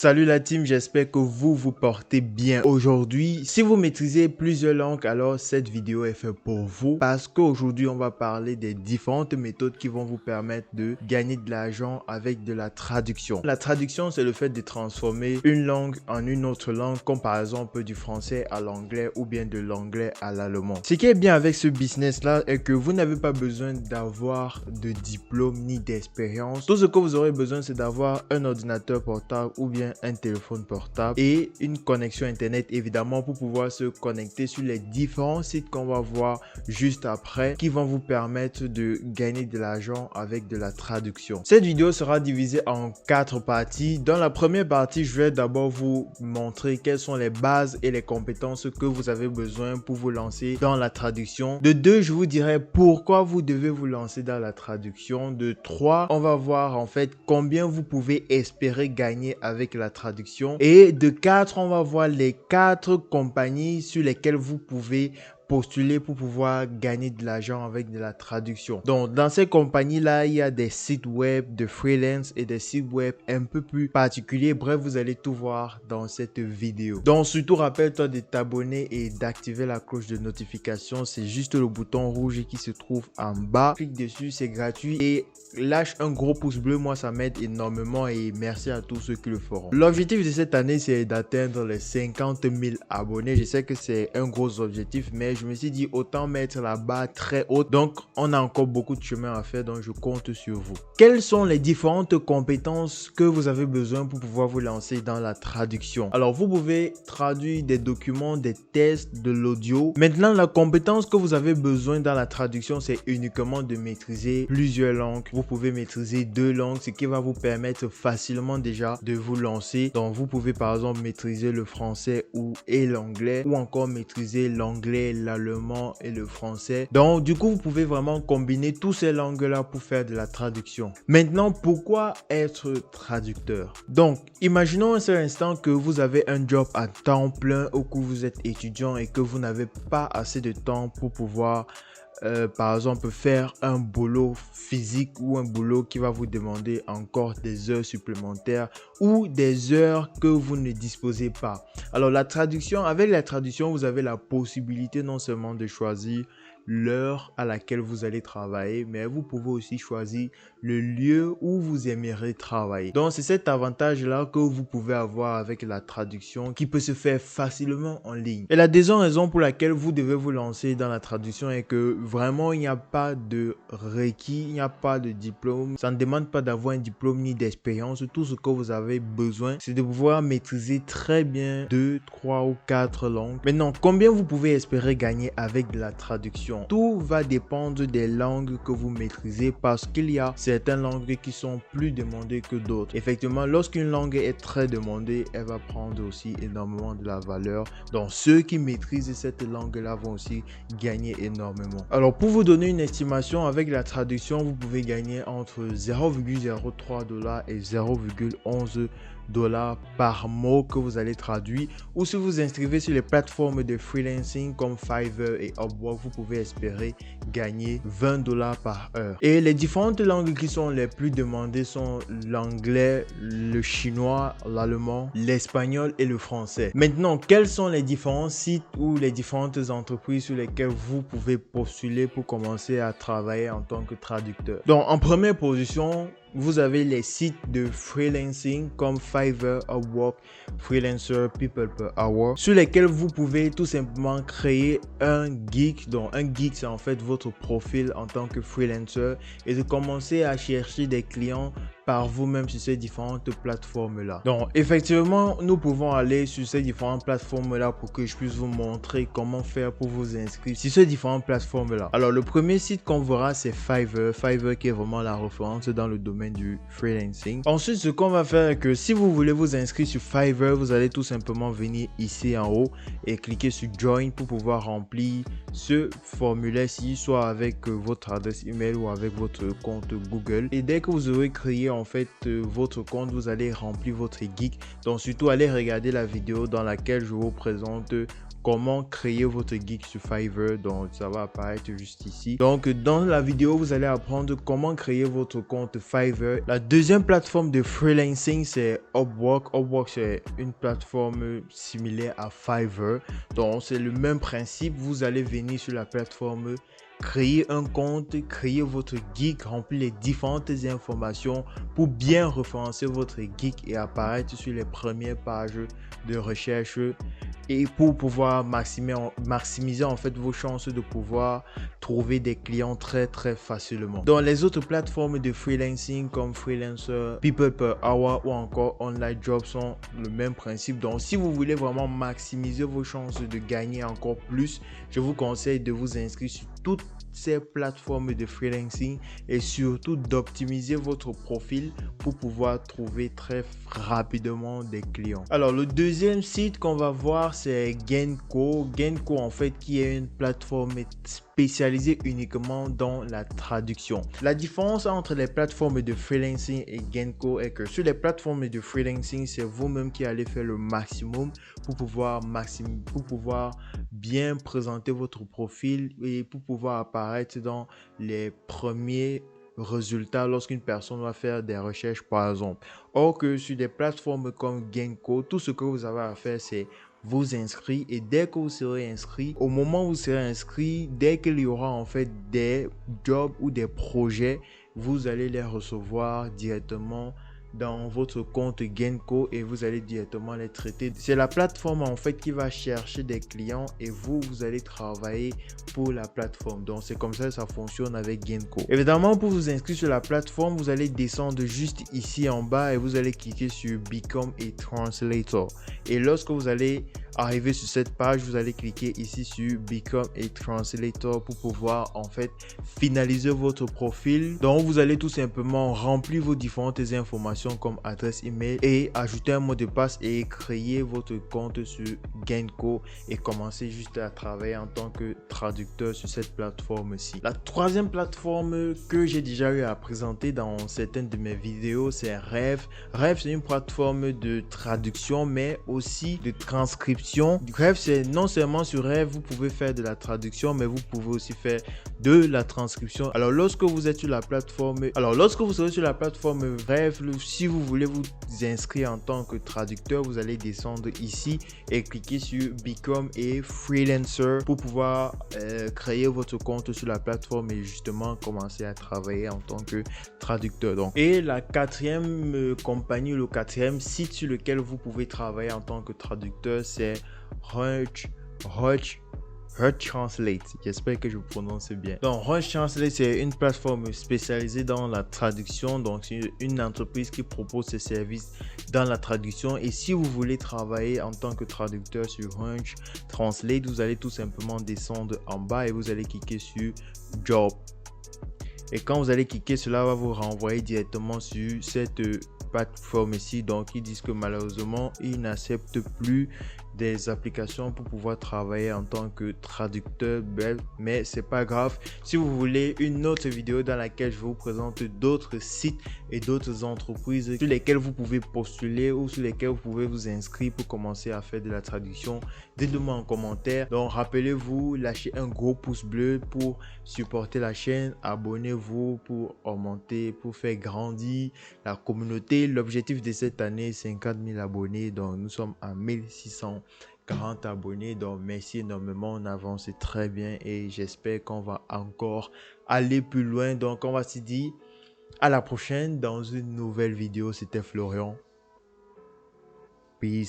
Salut la team, j'espère que vous portez bien aujourd'hui. Si vous maîtrisez plusieurs langues, alors cette vidéo est faite pour vous parce qu'aujourd'hui on va parler des différentes méthodes qui vont vous permettre de gagner de l'argent avec de la traduction. La traduction, c'est le fait de transformer une langue en une autre langue, comme par exemple du français à l'anglais ou bien de l'anglais à l'allemand. Ce qui est bien avec ce business là est que vous n'avez pas besoin d'avoir de diplôme ni d'expérience. Tout ce que vous aurez besoin, c'est d'avoir un ordinateur portable ou bien un téléphone portable et une connexion internet évidemment pour pouvoir se connecter sur les différents sites qu'on va voir juste après qui vont vous permettre de gagner de l'argent avec de la traduction. Cette vidéo sera divisée en 4 parties. Dans la première partie, je vais d'abord vous montrer quelles sont les bases et les compétences que vous avez besoin pour vous lancer dans la traduction. De 2, je vous dirai pourquoi vous devez vous lancer dans la traduction. De 3, on va voir en fait combien vous pouvez espérer gagner avec la traduction. Et de 4, on va voir les 4 compagnies sur lesquelles vous pouvez postuler pour pouvoir gagner de l'argent avec de la traduction. Donc, dans ces compagnies-là, il y a des sites web de freelance et des sites web un peu plus particuliers. Bref, vous allez tout voir dans cette vidéo. Donc, surtout, rappelle-toi de t'abonner et d'activer la cloche de notification. C'est juste le bouton rouge qui se trouve en bas. Clique dessus, c'est gratuit et lâche un gros pouce bleu. Moi, ça m'aide énormément et merci à tous ceux qui le feront. L'objectif de cette année, c'est d'atteindre les 50 000 abonnés. Je sais que c'est un gros objectif, mais je me suis dit autant mettre la barre très haute. Donc, on a encore beaucoup de chemin à faire, donc je compte sur vous. Quelles sont les différentes compétences que vous avez besoin pour pouvoir vous lancer dans la traduction? Alors, vous pouvez traduire des documents, des tests, de l'audio. Maintenant, la compétence que vous avez besoin dans la traduction, c'est uniquement de maîtriser plusieurs langues. Vous pouvez maîtriser 2 langues, ce qui va vous permettre facilement déjà de vous lancer. Donc, vous pouvez par exemple maîtriser le français et l'anglais, ou encore maîtriser l'anglais, l'allemand et le français. Donc du coup, vous pouvez vraiment combiner toutes ces langues-là pour faire de la traduction. Maintenant, pourquoi être traducteur? Donc, imaginons un seul instant que vous avez un job à temps plein ou que vous êtes étudiant et que vous n'avez pas assez de temps pour pouvoir par exemple faire un boulot physique ou un boulot qui va vous demander encore des heures supplémentaires ou des heures que vous ne disposez pas. Alors avec la traduction, vous avez la possibilité non seulement de choisir l'heure à laquelle vous allez travailler, mais vous pouvez aussi choisir le lieu où vous aimeriez travailler. Donc c'est cet avantage là que vous pouvez avoir avec la traduction qui peut se faire facilement en ligne. Et la deuxième raison pour laquelle vous devez vous lancer dans la traduction est que vraiment il n'y a pas de requis, il n'y a pas de diplôme, ça ne demande pas d'avoir un diplôme ni d'expérience. Tout ce que vous avez besoin, c'est de pouvoir maîtriser très bien 2, 3 ou 4 langues. Maintenant, combien vous pouvez espérer gagner avec de la traduction? Tout va dépendre des langues que vous maîtrisez parce qu'il y a certaines langues qui sont plus demandées que d'autres. Effectivement, lorsqu'une langue est très demandée, elle va prendre aussi énormément de la valeur. Donc, ceux qui maîtrisent cette langue-là vont aussi gagner énormément. Alors, pour vous donner une estimation, avec la traduction, vous pouvez gagner entre 0,03 $ et 0,11 $ par mot que vous allez traduire, ou si vous inscrivez sur les plateformes de freelancing comme Fiverr et Upwork, vous pouvez espérer gagner 20 $ par heure. Et les différentes langues qui sont les plus demandées sont l'anglais, le chinois, l'allemand, l'espagnol et le français. Maintenant, quels sont les différents sites ou les différentes entreprises sur lesquelles vous pouvez postuler pour commencer à travailler en tant que traducteur? Donc, en première position, vous avez les sites de freelancing comme Fiverr, Upwork, Freelancer, People Per Hour, sur lesquels vous pouvez tout simplement créer un geek. Donc un geek, c'est en fait votre profil en tant que freelancer et de commencer à chercher des clients par vous-même sur ces différentes plateformes-là. Donc, effectivement, nous pouvons aller sur ces différentes plateformes-là pour que je puisse vous montrer comment faire pour vous inscrire sur ces différentes plateformes-là. Alors, le premier site qu'on verra, c'est Fiverr. Fiverr qui est vraiment la référence dans le domaine du freelancing. Ensuite, ce qu'on va faire est que si vous voulez vous inscrire sur Fiverr, vous allez tout simplement venir ici en haut et cliquer sur Join pour pouvoir remplir ce formulaire-ci, soit avec votre adresse email ou avec votre compte Google. Et dès que vous aurez créé en fait votre compte, vous allez remplir votre geek. Donc surtout allez regarder la vidéo dans laquelle je vous présente comment créer votre gig sur Fiverr. Donc ça va apparaître juste ici. Donc dans la vidéo, vous allez apprendre comment créer votre compte Fiverr. La deuxième plateforme de freelancing, c'est Upwork. Upwork, c'est une plateforme similaire à Fiverr. Donc c'est le même principe. Vous allez venir sur la plateforme, créer un compte, créer votre gig, remplir les différentes informations pour bien référencer votre gig et apparaître sur les premières pages de recherche et pour pouvoir maximiser en fait vos chances de pouvoir trouver des clients très facilement. Dans les autres plateformes de freelancing comme Freelancer, People Per Hour ou encore Online Job sont le même principe. Donc si vous voulez vraiment maximiser vos chances de gagner encore plus, je vous conseille de vous inscrire sur toutes ces plateformes de freelancing et surtout d'optimiser votre profil pour pouvoir trouver très rapidement des clients. Alors le deuxième site qu'on va voir, c'est Genko. Genko en fait qui est une plateforme spécialisée uniquement dans la traduction. La différence entre les plateformes de freelancing et Genko est que sur les plateformes de freelancing, c'est vous-même qui allez faire le maximum pour pouvoir bien présenter votre profil et pour pouvoir apparaître dans les premiers résultats lorsqu'une personne va faire des recherches par exemple. Or que sur des plateformes comme Genko, tout ce que vous avez à faire, c'est vous inscrire et dès que vous serez inscrit, au moment où vous serez inscrit, dès qu'il y aura en fait des jobs ou des projets, vous allez les recevoir directement dans votre compte Genko et vous allez directement les traiter. C'est la plateforme en fait qui va chercher des clients et vous allez travailler pour la plateforme. Donc c'est comme ça que ça fonctionne avec Genko. Évidemment, pour vous inscrire sur la plateforme, vous allez descendre juste ici en bas et vous allez cliquer sur Become a Translator. Et lorsque vous allez arriver sur cette page, vous allez cliquer ici sur Become a Translator pour pouvoir en fait finaliser votre profil. Donc vous allez tout simplement remplir vos différentes informations comme adresse email et ajouter un mot de passe et créer votre compte sur Genko et commencer juste à travailler en tant que traducteur sur cette plateforme-ci. La troisième plateforme que j'ai déjà eu à présenter dans certaines de mes vidéos, c'est Rêve. Rêve, c'est une plateforme de traduction mais aussi de transcription. Rêve, c'est non seulement sur Rêve, vous pouvez faire de la traduction mais vous pouvez aussi faire de la transcription. Alors lorsque vous êtes sur la plateforme, lorsque vous serez sur la plateforme Rêve, si vous voulez vous inscrire en tant que traducteur, vous allez descendre ici et cliquer sur Become a Freelancer pour pouvoir créer votre compte sur la plateforme et justement commencer à travailler en tant que traducteur. Donc, et la quatrième compagnie, le quatrième site sur lequel vous pouvez travailler en tant que traducteur, c'est Translate. J'espère que je prononce bien. Donc, Translate, c'est une plateforme spécialisée dans la traduction. Donc, c'est une entreprise qui propose ses services dans la traduction. Et si vous voulez travailler en tant que traducteur sur Translate, vous allez tout simplement descendre en bas et vous allez cliquer sur Job. Et quand vous allez cliquer, cela va vous renvoyer directement sur cette plateforme ici. Donc, ils disent que malheureusement, ils n'acceptent plus des applications pour pouvoir travailler en tant que traducteur, mais c'est pas grave. Si vous voulez une autre vidéo dans laquelle je vous présente d'autres sites et d'autres entreprises sur lesquelles vous pouvez postuler ou sur lesquelles vous pouvez vous inscrire pour commencer à faire de la traduction, dites-le moi en commentaire. Donc rappelez-vous, lâchez un gros pouce bleu pour supporter la chaîne, abonnez-vous pour augmenter, pour faire grandir la communauté. L'objectif de cette année, 50 000 abonnés, donc nous sommes à 1640 abonnés. Donc merci énormément, on avance très bien et j'espère qu'on va encore aller plus loin. Donc on va se dire à la prochaine dans une nouvelle vidéo. C'était Florian. Peace.